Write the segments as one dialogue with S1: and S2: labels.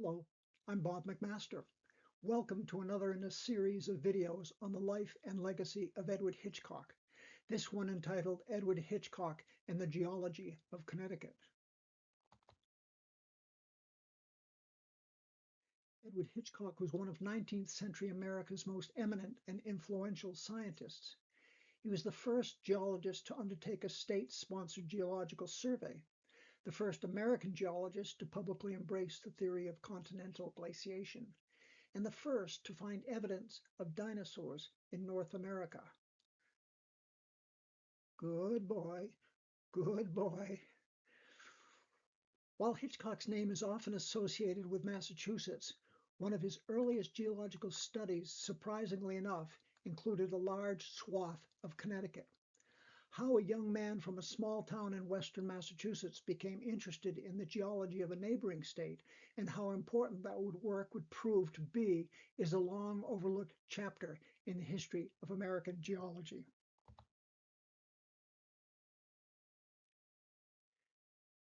S1: Hello, I'm Bob McMaster. Welcome to another in a series of videos on the life and legacy of Edward Hitchcock, this one entitled Edward Hitchcock and the Geology of Connecticut. Edward Hitchcock was one of 19th century America's most eminent and influential scientists. He was the first geologist to undertake a state-sponsored geological survey, the first American geologist to publicly embrace the theory of continental glaciation, and the first to find evidence of dinosaurs in North America. Good boy, good boy. While Hitchcock's name is often associated with Massachusetts, one of his earliest geological studies, surprisingly enough, included a large swath of Connecticut. How a young man from a small town in western Massachusetts became interested in the geology of a neighboring state and how important that work would prove to be is a long overlooked chapter in the history of American geology.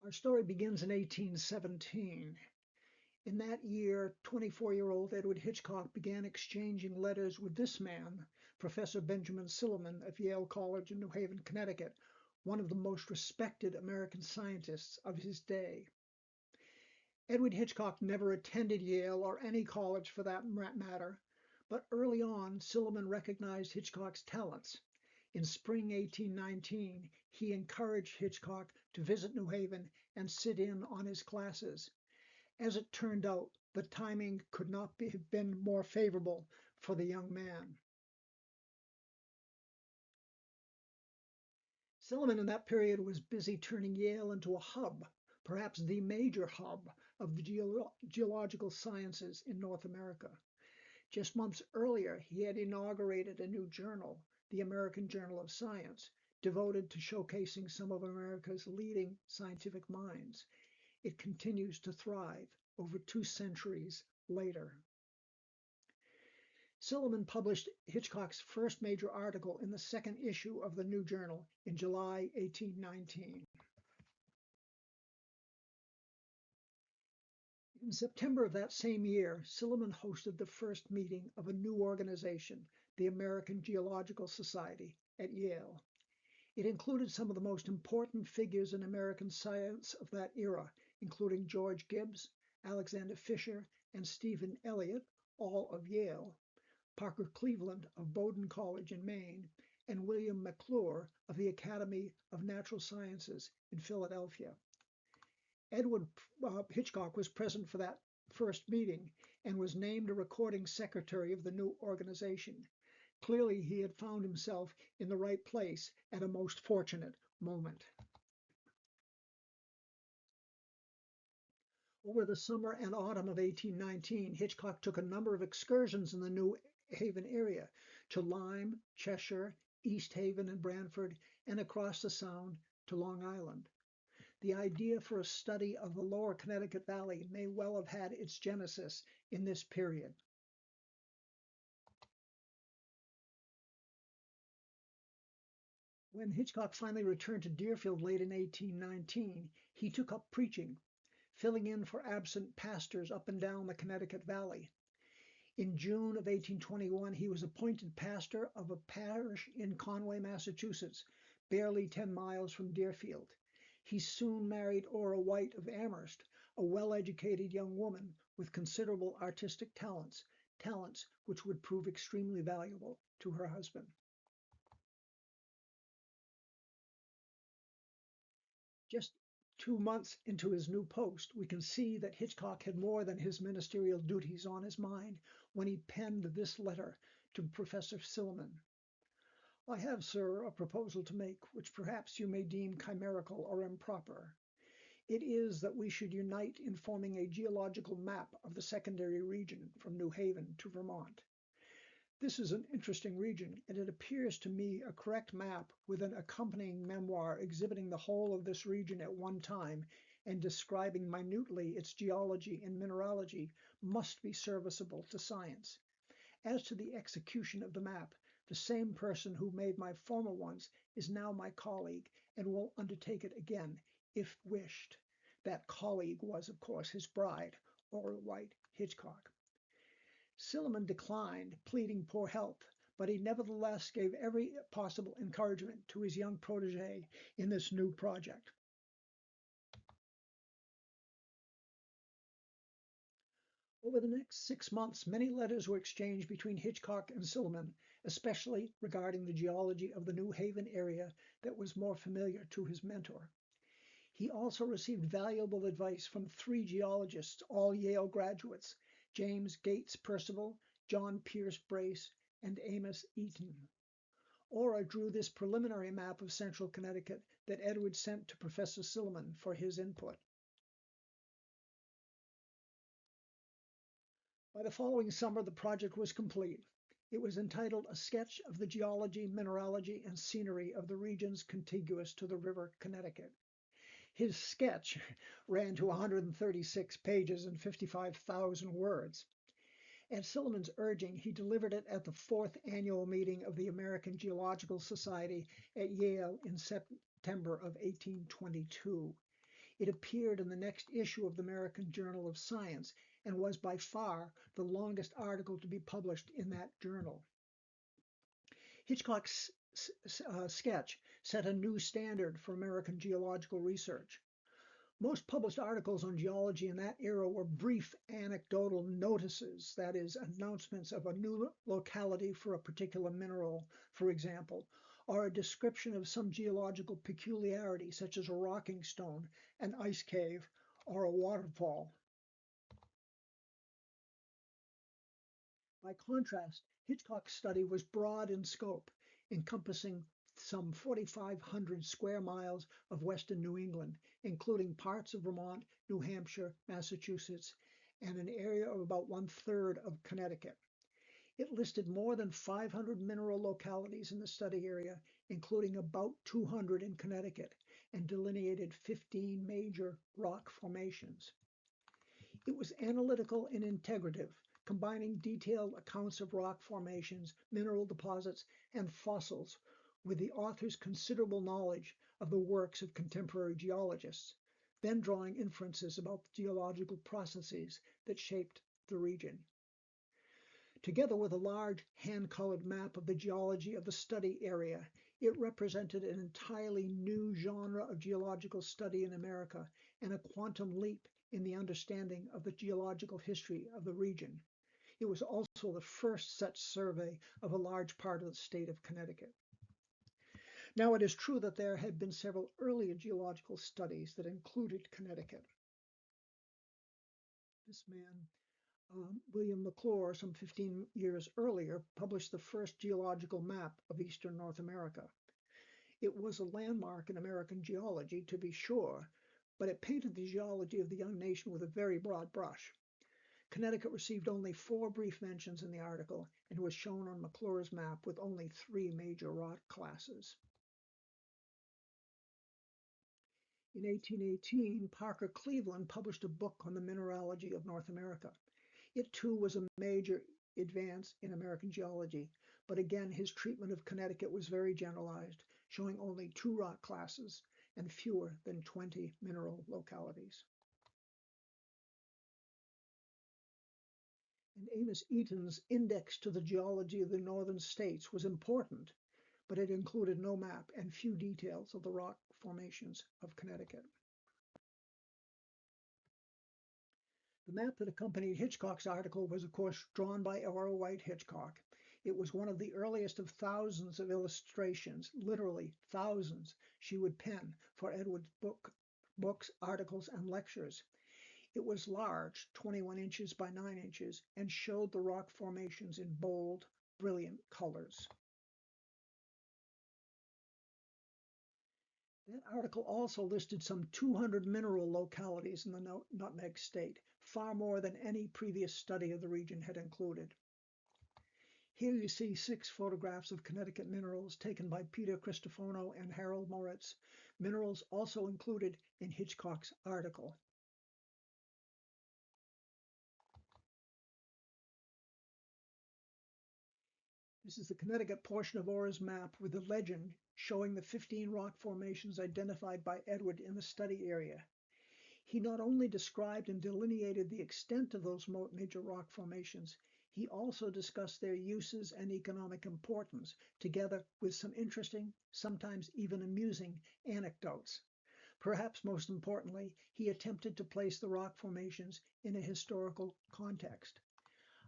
S1: Our story begins in 1817. In that year, 24-year-old Edward Hitchcock began exchanging letters with this man, Professor Benjamin Silliman of Yale College in New Haven, Connecticut, one of the most respected American scientists of his day. Edward Hitchcock never attended Yale or any college for that matter, but early on, Silliman recognized Hitchcock's talents. In spring 1819, he encouraged Hitchcock to visit New Haven and sit in on his classes. As it turned out, the timing could not have been more favorable for the young man. Silliman in that period was busy turning Yale into a hub, perhaps the major hub of the geological sciences in North America. Just months earlier, he had inaugurated a new journal, the American Journal of Science, devoted to showcasing some of America's leading scientific minds. It continues to thrive over 2 centuries later. Silliman published Hitchcock's first major article in the second issue of the new journal in July 1819. In September of that same year, Silliman hosted the first meeting of a new organization, the American Geological Society, at Yale. It included some of the most important figures in American science of that era, including George Gibbs, Alexander Fisher, and Stephen Elliott, all of Yale, Parker Cleveland of Bowdoin College in Maine, and William McClure of the Academy of Natural Sciences in Philadelphia. Edward Hitchcock was present for that first meeting and was named a recording secretary of the new organization. Clearly, he had found himself in the right place at a most fortunate moment. Over the summer and autumn of 1819, Hitchcock took a number of excursions in the New Haven area to Lyme, Cheshire, East Haven, and Branford, and across the Sound to Long Island. The idea for a study of the lower Connecticut Valley may well have had its genesis in this period. When Hitchcock finally returned to Deerfield late in 1819, he took up preaching, filling in for absent pastors up and down the Connecticut Valley. In June of 1821, he was appointed pastor of a parish in Conway, Massachusetts, barely 10 miles from Deerfield. He soon married Orra White of Amherst, a well-educated young woman with considerable artistic talents which would prove extremely valuable to her husband. Just 2 months into his new post, we can see that Hitchcock had more than his ministerial duties on his mind when he penned this letter to Professor Silliman. I have, sir, a proposal to make, which perhaps you may deem chimerical or improper. It is that we should unite in forming a geological map of the secondary region from New Haven to Vermont. This is an interesting region, and it appears to me a correct map with an accompanying memoir exhibiting the whole of this region at one time and describing minutely its geology and mineralogy must be serviceable to science. As to the execution of the map, the same person who made my former ones is now my colleague and will undertake it again, if wished. That colleague was, of course, his bride, Orra White Hitchcock. Silliman declined, pleading poor health, but he nevertheless gave every possible encouragement to his young protege in this new project. Over the next 6 months, many letters were exchanged between Hitchcock and Silliman, especially regarding the geology of the New Haven area that was more familiar to his mentor. He also received valuable advice from 3 geologists, all Yale graduates, James Gates Percival, John Pierce Brace, and Amos Eaton. Orra drew this preliminary map of central Connecticut that Edward sent to Professor Silliman for his input. By the following summer, the project was complete. It was entitled A Sketch of the Geology, Mineralogy, and Scenery of the Regions Contiguous to the River Connecticut. His sketch ran to 136 pages and 55,000 words. At Silliman's urging, he delivered it at the 4th annual meeting of the American Geological Society at Yale in September of 1822. It appeared in the next issue of the American Journal of Science and was by far the longest article to be published in that journal. Hitchcock's sketch set a new standard for American geological research. Most published articles on geology in that era were brief anecdotal notices, that is, announcements of a new locality for a particular mineral, for example, or a description of some geological peculiarity, such as a rocking stone, an ice cave, or a waterfall. By contrast, Hitchcock's study was broad in scope, encompassing some 4,500 square miles of western New England, including parts of Vermont, New Hampshire, Massachusetts, and an area of about 1/3 of Connecticut. It listed more than 500 mineral localities in the study area, including about 200 in Connecticut, and delineated 15 major rock formations. It was analytical and integrative, combining detailed accounts of rock formations, mineral deposits, and fossils with the author's considerable knowledge of the works of contemporary geologists, then drawing inferences about the geological processes that shaped the region. Together with a large hand-colored map of the geology of the study area, it represented an entirely new genre of geological study in America and a quantum leap in the understanding of the geological history of the region. It was also the first such survey of a large part of the state of Connecticut. Now, it is true that there had been several earlier geological studies that included Connecticut. This man, William McClure, some 15 years earlier, published the first geological map of eastern North America. It was a landmark in American geology, to be sure, but it painted the geology of the young nation with a very broad brush. Connecticut received only 4 brief mentions in the article and was shown on McClure's map with only 3 major rock classes. In 1818, Parker Cleveland published a book on the mineralogy of North America. It too was a major advance in American geology, but again his treatment of Connecticut was very generalized, showing only 2 rock classes and fewer than 20 mineral localities. And Amos Eaton's Index to the Geology of the Northern States was important, but it included no map and few details of the rock formations of Connecticut. The map that accompanied Hitchcock's article was, of course, drawn by Orra White Hitchcock. It was one of the earliest of thousands of illustrations, literally thousands, she would pen for Edward's books, articles, and lectures. It was large, 21 inches by 9 inches, and showed the rock formations in bold, brilliant colors. That article also listed some 200 mineral localities in the Nutmeg State, far more than any previous study of the region had included. Here you see 6 photographs of Connecticut minerals taken by Peter Cristofano and Harold Moritz, minerals also included in Hitchcock's article. This is the Connecticut portion of Orra's map with the legend showing the 15 rock formations identified by Edward in the study area. He not only described and delineated the extent of those major rock formations, he also discussed their uses and economic importance, together with some interesting, sometimes even amusing, anecdotes. Perhaps most importantly, he attempted to place the rock formations in a historical context.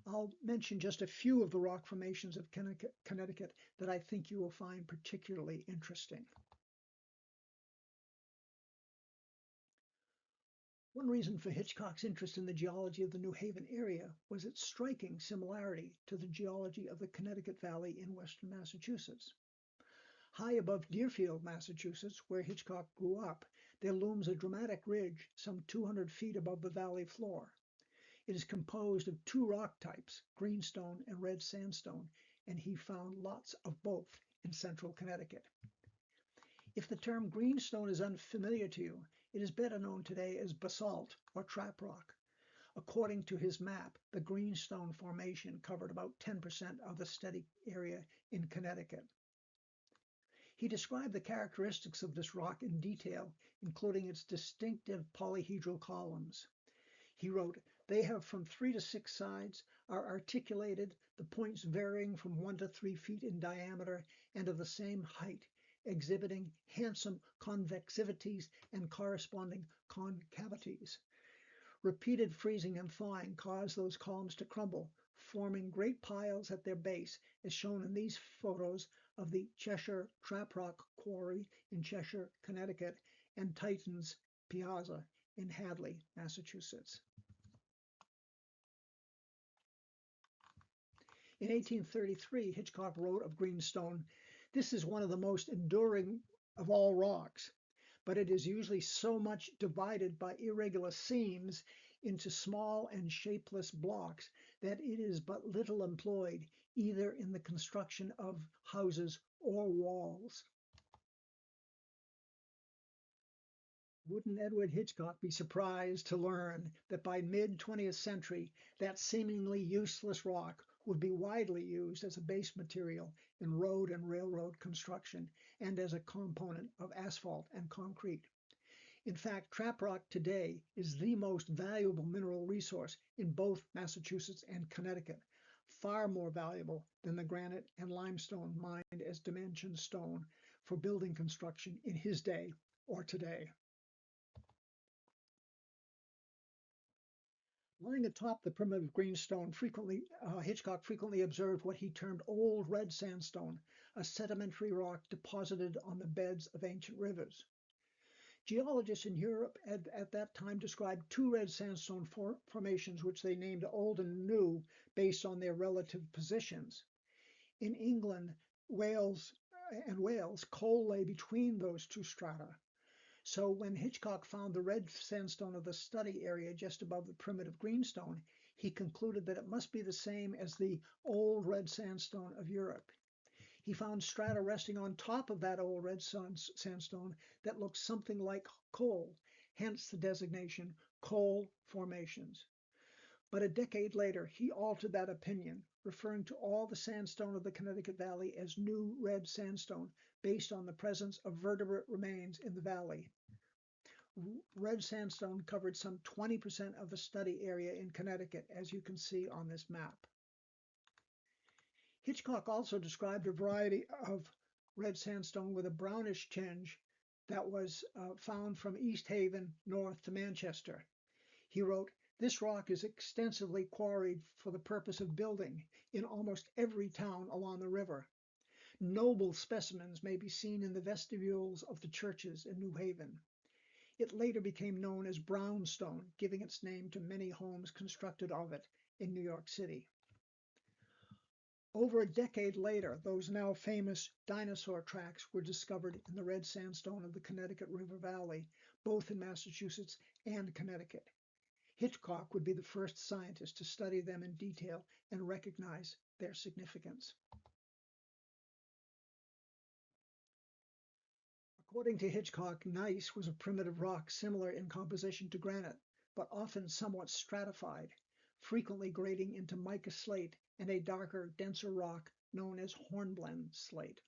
S1: I'll mention just a few of the rock formations of Connecticut that I think you will find particularly interesting. One reason for Hitchcock's interest in the geology of the New Haven area was its striking similarity to the geology of the Connecticut Valley in western Massachusetts. High above Deerfield, Massachusetts, where Hitchcock grew up, there looms a dramatic ridge some 200 feet above the valley floor. It is composed of two rock types, greenstone and red sandstone, and he found lots of both in central Connecticut. If the term greenstone is unfamiliar to you, it is better known today as basalt or trap rock. According to his map, the greenstone formation covered about 10% of the study area in Connecticut. He described the characteristics of this rock in detail, including its distinctive polyhedral columns. He wrote, "They have from 3 to 6 sides, are articulated, the points varying from 1 to 3 feet in diameter and of the same height, exhibiting handsome convexivities and corresponding concavities. Repeated freezing and thawing cause those columns to crumble, forming great piles at their base, as shown in these photos of the Cheshire Trap Rock Quarry in Cheshire, Connecticut, and Titan's Piazza in Hadley, Massachusetts." In 1833, Hitchcock wrote of greenstone, "This is one of the most enduring of all rocks, but it is usually so much divided by irregular seams into small and shapeless blocks that it is but little employed either in the construction of houses or walls." Wouldn't Edward Hitchcock be surprised to learn that by mid-20th century, that seemingly useless rock would be widely used as a base material in road and railroad construction and as a component of asphalt and concrete. In fact, trap rock today is the most valuable mineral resource in both Massachusetts and Connecticut, far more valuable than the granite and limestone mined as dimension stone for building construction in his day or today. Lying atop the primitive greenstone, Hitchcock frequently observed what he termed old red sandstone, a sedimentary rock deposited on the beds of ancient rivers. Geologists in Europe at that time described two red sandstone formations, which they named Old and New based on their relative positions. In England, Wales, coal lay between those two strata. So when Hitchcock found the red sandstone of the study area just above the primitive greenstone, he concluded that it must be the same as the old red sandstone of Europe. He found strata resting on top of that old red sandstone that looked something like coal, hence the designation coal formations. But a decade later, he altered that opinion, referring to all the sandstone of the Connecticut Valley as new red sandstone, based on the presence of vertebrate remains in the valley. Red sandstone covered some 20% of the study area in Connecticut, as you can see on this map. Hitchcock also described a variety of red sandstone with a brownish tinge that was found from East Haven north to Manchester. He wrote, "This rock is extensively quarried for the purpose of building in almost every town along the river. Noble specimens may be seen in the vestibules of the churches in New Haven." It later became known as brownstone, giving its name to many homes constructed of it in New York City. Over a decade later, those now famous dinosaur tracks were discovered in the red sandstone of the Connecticut River Valley, both in Massachusetts and Connecticut. Hitchcock would be the first scientist to study them in detail and recognize their significance. According to Hitchcock, gneiss was a primitive rock similar in composition to granite, but often somewhat stratified, frequently grading into mica slate and a darker, denser rock known as hornblende slate.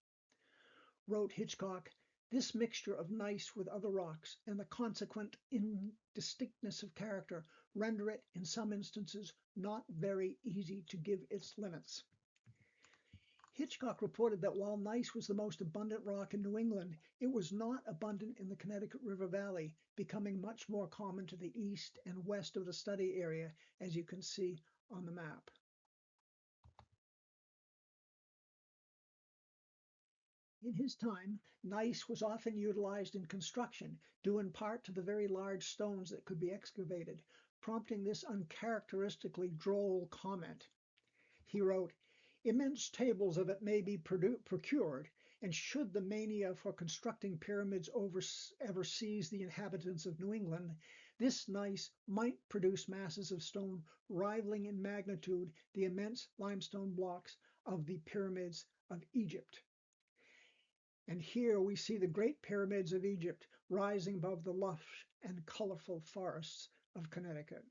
S1: Wrote Hitchcock, This mixture of gneiss with other rocks and the consequent indistinctness of character render it, in some instances, not very easy to give its limits. Hitchcock reported that while gneiss was the most abundant rock in New England, it was not abundant in the Connecticut River Valley, becoming much more common to the east and west of the study area, as you can see on the map. In his time, gneiss was often utilized in construction, due in part to the very large stones that could be excavated, prompting this uncharacteristically droll comment. He wrote, "Immense tables of it may be procured, and should the mania for constructing pyramids ever seize the inhabitants of New England, this gneiss might produce masses of stone rivaling in magnitude the immense limestone blocks of the pyramids of Egypt." And here we see the great pyramids of Egypt rising above the lush and colorful forests of Connecticut.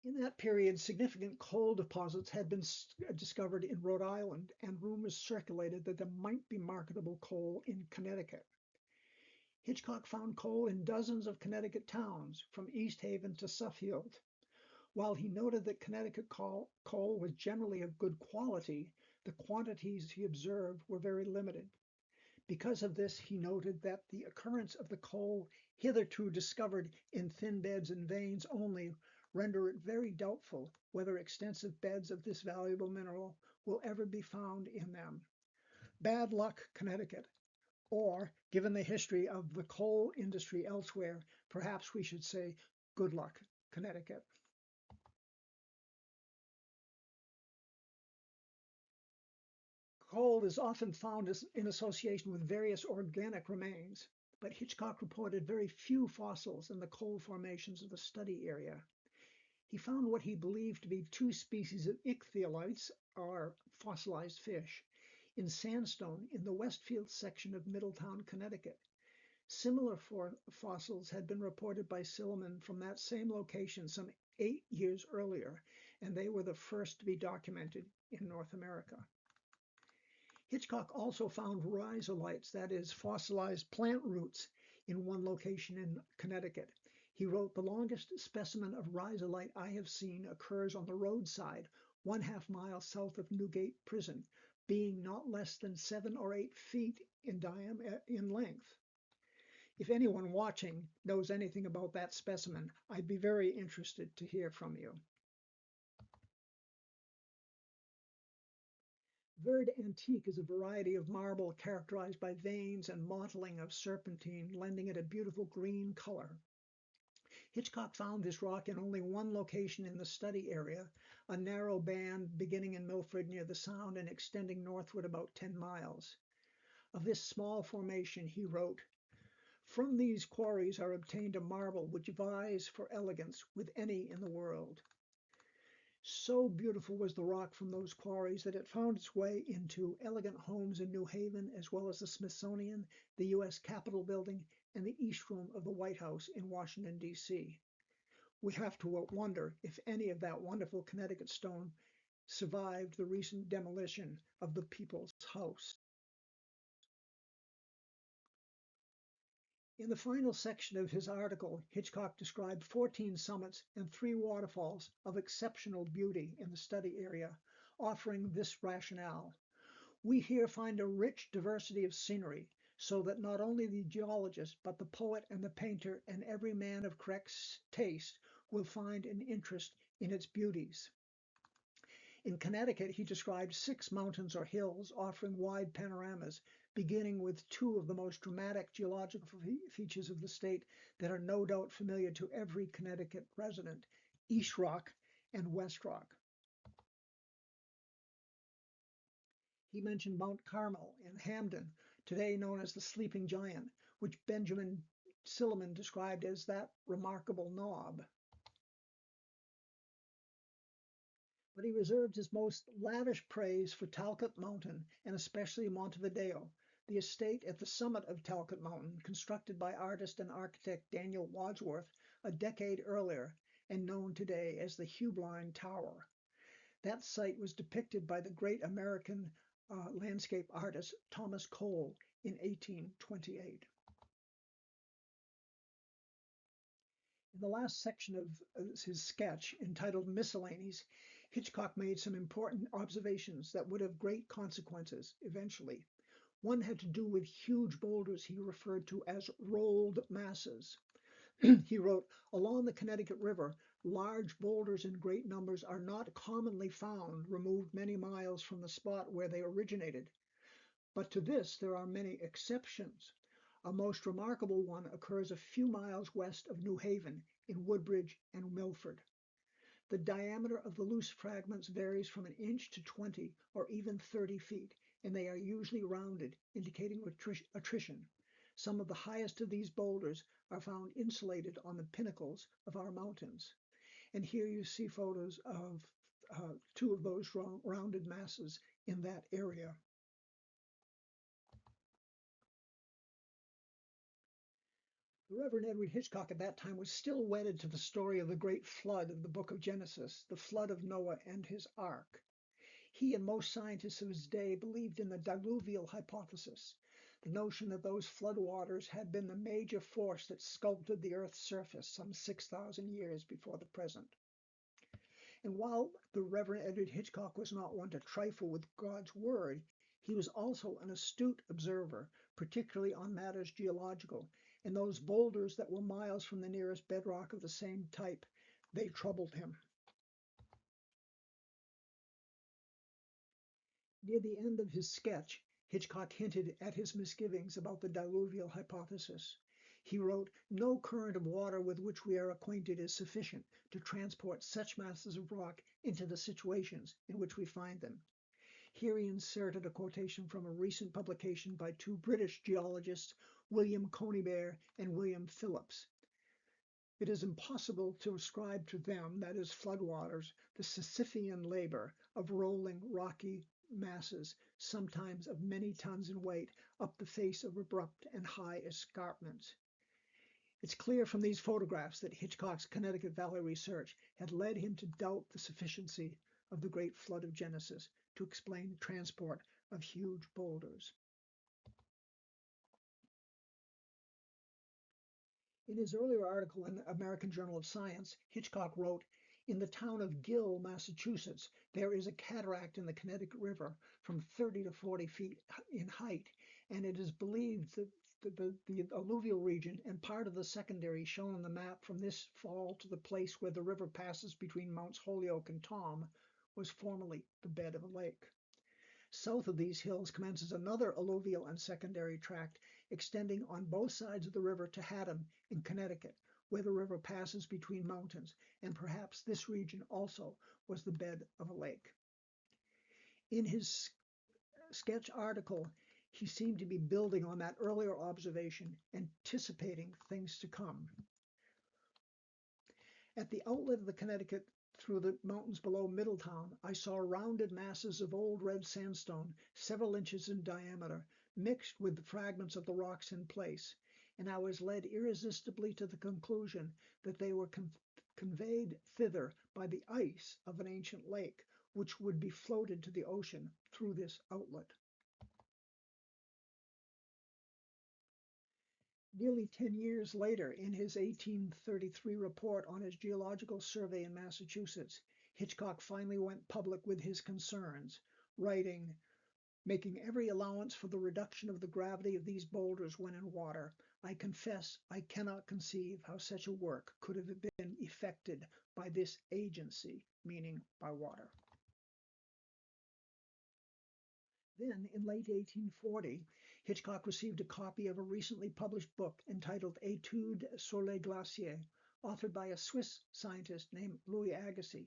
S1: In that period, significant coal deposits had been discovered in Rhode Island, and rumors circulated that there might be marketable coal in Connecticut. Hitchcock found coal in dozens of Connecticut towns, from East Haven to Suffield. While he noted that Connecticut coal was generally of good quality, the quantities he observed were very limited. Because of this, he noted that the occurrence of the coal hitherto discovered in thin beds and veins only render it very doubtful whether extensive beds of this valuable mineral will ever be found in them. Bad luck, Connecticut. Or, given the history of the coal industry elsewhere, perhaps we should say, good luck, Connecticut. Coal is often found in association with various organic remains, but Hitchcock reported very few fossils in the coal formations of the study area. He found what he believed to be two species of ichthyolites, or fossilized fish, in sandstone in the Westfield section of Middletown, Connecticut. Similar fossils had been reported by Silliman from that same location some 8 years earlier, and they were the first to be documented in North America. Hitchcock also found rhizolites, that is, fossilized plant roots, in one location in Connecticut. He wrote, "The longest specimen of rhizolite I have seen occurs on the roadside, 1/2 mile south of Newgate Prison, being not less than 7 or 8 feet in length." If anyone watching knows anything about that specimen, I'd be very interested to hear from you. Verde antique is a variety of marble characterized by veins and mottling of serpentine, lending it a beautiful green color. Hitchcock found this rock in only one location in the study area, a narrow band beginning in Milford near the Sound and extending northward about 10 miles. Of this small formation, he wrote, "From these quarries are obtained a marble which vies for elegance with any in the world." So beautiful was the rock from those quarries that it found its way into elegant homes in New Haven, as well as the Smithsonian, the U.S. Capitol Building, and the East Room of the White House in Washington, D.C. We have to wonder if any of that wonderful Connecticut stone survived the recent demolition of the People's House. In the final section of his article, Hitchcock described 14 summits and 3 waterfalls of exceptional beauty in the study area, offering this rationale. We here find a rich diversity of scenery, so that not only the geologist, but the poet and the painter and every man of correct taste will find an interest in its beauties. In Connecticut, he described 6 mountains or hills offering wide panoramas, beginning with 2 of the most dramatic geological features of the state that are no doubt familiar to every Connecticut resident, East Rock and West Rock. He mentioned Mount Carmel in Hamden, today known as the Sleeping Giant, which Benjamin Silliman described as that remarkable knob. But he reserved his most lavish praise for Talcott Mountain, and especially Montevideo, the estate at the summit of Talcott Mountain, constructed by artist and architect Daniel Wadsworth a decade earlier, and known today as the Heublein Tower. That site was depicted by the great American landscape artist Thomas Cole in 1828. In the last section of his sketch, entitled Miscellanies, Hitchcock made some important observations that would have great consequences eventually. One had to do with huge boulders he referred to as rolled masses. He wrote, along the Connecticut River, large boulders in great numbers are not commonly found removed many miles from the spot where they originated. But to this there are many exceptions. A most remarkable one occurs a few miles west of New Haven, in Woodbridge and Milford. The diameter of the loose fragments varies from an inch to 20 or even 30 feet, and they are usually rounded, indicating attrition. Some of the highest of these boulders are found insulated on the pinnacles of our mountains. And here you see photos of two of those rounded masses in that area. The Reverend Edward Hitchcock at that time was still wedded to the story of the great flood of the book of Genesis, the flood of Noah and his ark. He and most scientists of his day believed in the diluvial hypothesis, the notion that those floodwaters had been the major force that sculpted the Earth's surface some 6,000 years before the present. And while the Reverend Edward Hitchcock was not one to trifle with God's word, he was also an astute observer, particularly on matters geological, and those boulders that were miles from the nearest bedrock of the same type, they troubled him. Near the end of his sketch, Hitchcock hinted at his misgivings about the diluvial hypothesis. He wrote, "No current of water with which we are acquainted is sufficient to transport such masses of rock into the situations in which we find them." Here he inserted a quotation from a recent publication by two British geologists, William Conybeare and William Phillips. It is impossible to ascribe to them, that is floodwaters, the Sisyphean labor of rolling rocky masses, sometimes of many tons in weight, up the face of abrupt and high escarpments. It's clear from these photographs that Hitchcock's Connecticut Valley research had led him to doubt the sufficiency of the great flood of Genesis to explain the transport of huge boulders. In his earlier article in the American Journal of Science, Hitchcock wrote, "In the town of Gill, Massachusetts, there is a cataract in the Connecticut River from 30 to 40 feet in height, and it is believed that the alluvial region and part of the secondary shown on the map from this fall to the place where the river passes between Mounts Holyoke and Tom was formerly the bed of a lake. South of these hills commences another alluvial and secondary tract extending on both sides of the river to Haddam in Connecticut, where the river passes between mountains, and perhaps this region also was the bed of a lake." In his sketch article, he seemed to be building on that earlier observation, anticipating things to come. At the outlet of the Connecticut through the mountains below Middletown, I saw rounded masses of old red sandstone, several inches in diameter, mixed with the fragments of the rocks in place, and I was led irresistibly to the conclusion that they were conveyed thither by the ice of an ancient lake, which would be floated to the ocean through this outlet. Nearly 10 years later, in his 1833 report on his geological survey in Massachusetts, Hitchcock finally went public with his concerns, writing, "Making every allowance for the reduction of the gravity of these boulders when in water, I confess I cannot conceive how such a work could have been effected by this agency," meaning by water. Then, in late 1840, Hitchcock received a copy of a recently published book entitled Études sur les glaciers, authored by a Swiss scientist named Louis Agassiz.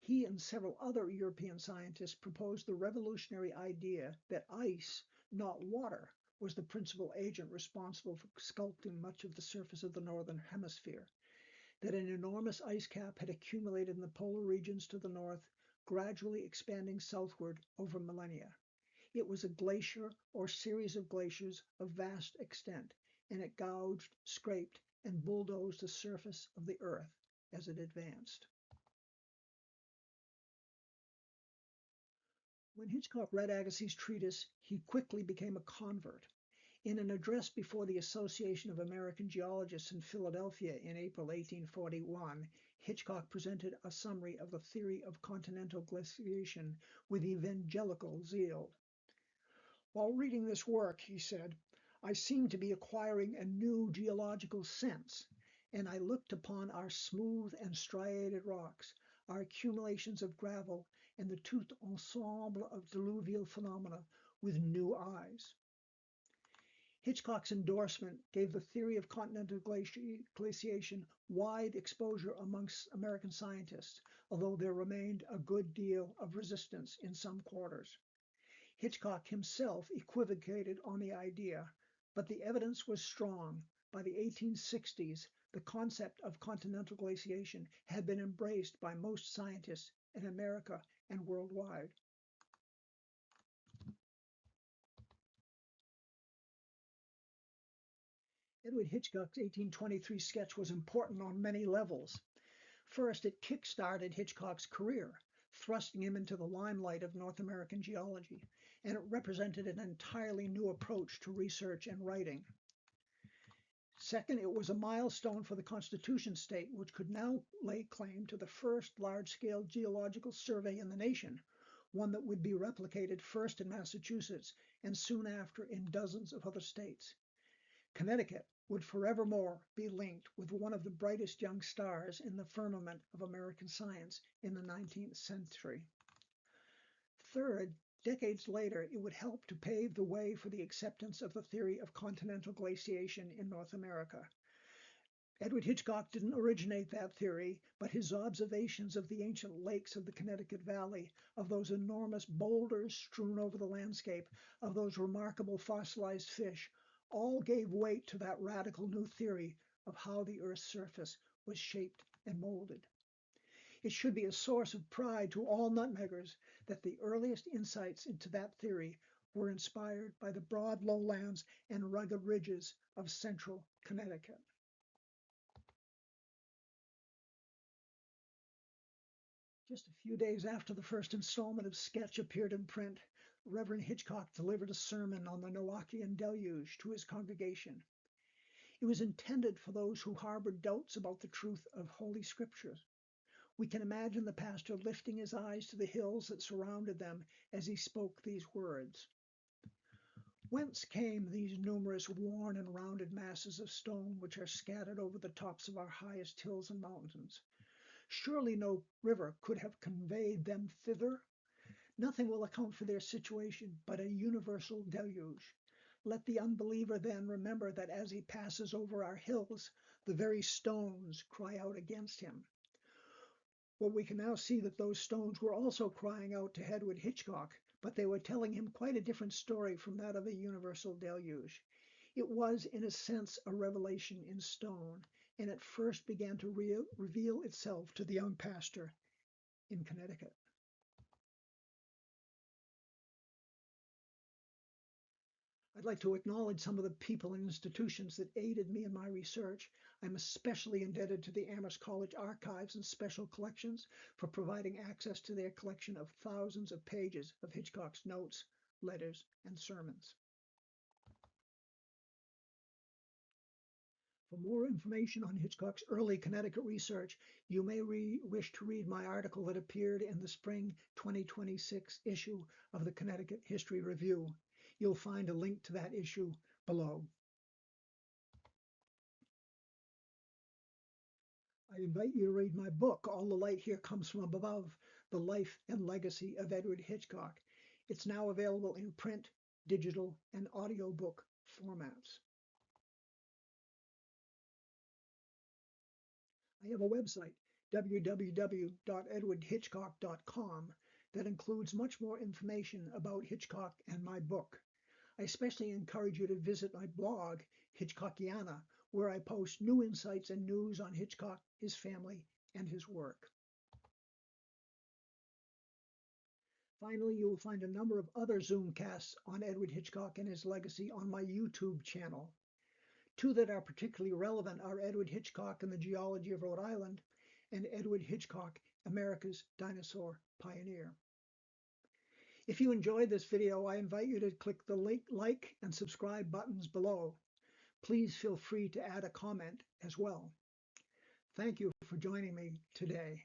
S1: He and several other European scientists proposed the revolutionary idea that ice, not water, was the principal agent responsible for sculpting much of the surface of the northern hemisphere, that an enormous ice cap had accumulated in the polar regions to the north, gradually expanding southward over millennia. It was a glacier or series of glaciers of vast extent, and it gouged, scraped, and bulldozed the surface of the earth as it advanced. When Hitchcock read Agassiz's treatise, he quickly became a convert. In an address before the Association of American Geologists in Philadelphia in April 1841, Hitchcock presented a summary of the theory of continental glaciation with evangelical zeal. While reading this work, he said, I seemed to be acquiring a new geological sense, and I looked upon our smooth and striated rocks, our accumulations of gravel, and the tout ensemble of diluvial phenomena with new eyes. Hitchcock's endorsement gave the theory of continental glaciation wide exposure amongst American scientists, although there remained a good deal of resistance in some quarters. Hitchcock himself equivocated on the idea, but the evidence was strong. By the 1860s, the concept of continental glaciation had been embraced by most scientists in America and worldwide. Edward Hitchcock's 1823 sketch was important on many levels. First, it kick-started Hitchcock's career, thrusting him into the limelight of North American geology, and it represented an entirely new approach to research and writing. Second, it was a milestone for the Constitution state, which could now lay claim to the first large-scale geological survey in the nation, one that would be replicated first in Massachusetts and soon after in dozens of other states. Connecticut would forevermore be linked with one of the brightest young stars in the firmament of American science in the 19th century. Third, decades later, it would help to pave the way for the acceptance of the theory of continental glaciation in North America. Edward Hitchcock didn't originate that theory, but his observations of the ancient lakes of the Connecticut Valley, of those enormous boulders strewn over the landscape, of those remarkable fossilized fish, all gave weight to that radical new theory of how the Earth's surface was shaped and molded. It should be a source of pride to all nutmeggers that the earliest insights into that theory were inspired by the broad lowlands and rugged ridges of central Connecticut. Just a few days after the first installment of Sketch appeared in print, Reverend Hitchcock delivered a sermon on the Noachian deluge to his congregation. It was intended for those who harbored doubts about the truth of Holy Scriptures. We can imagine the pastor lifting his eyes to the hills that surrounded them as he spoke these words. Whence came these numerous worn and rounded masses of stone which are scattered over the tops of our highest hills and mountains? Surely no river could have conveyed them thither. Nothing will account for their situation but a universal deluge. Let the unbeliever then remember that as he passes over our hills, the very stones cry out against him. Well, we can now see that those stones were also crying out to Edward Hitchcock, but they were telling him quite a different story from that of a universal deluge. It was, in a sense, a revelation in stone, and it first began to reveal itself to the young pastor in Connecticut. I'd like to acknowledge some of the people and institutions that aided me in my research. I'm especially indebted to the Amherst College Archives and Special Collections for providing access to their collection of thousands of pages of Hitchcock's notes, letters, and sermons. For more information on Hitchcock's early Connecticut research, you may wish to read my article that appeared in the spring 2026 issue of the Connecticut History Review. You'll find a link to that issue below. I invite you to read my book, All the Light Here Comes From Above, The Life and Legacy of Edward Hitchcock. It's now available in print, digital, and audiobook formats. I have a website, www.edwardhitchcock.com, that includes much more information about Hitchcock and my book. I especially encourage you to visit my blog, Hitchcockiana, where I post new insights and news on Hitchcock, his family, and his work. Finally, you will find a number of other Zoomcasts on Edward Hitchcock and his legacy on my YouTube channel. Two that are particularly relevant are Edward Hitchcock and the Geology of Rhode Island and Edward Hitchcock, America's Dinosaur Pioneer. If you enjoyed this video, I invite you to click the like and subscribe buttons below. Please feel free to add a comment as well. Thank you for joining me today.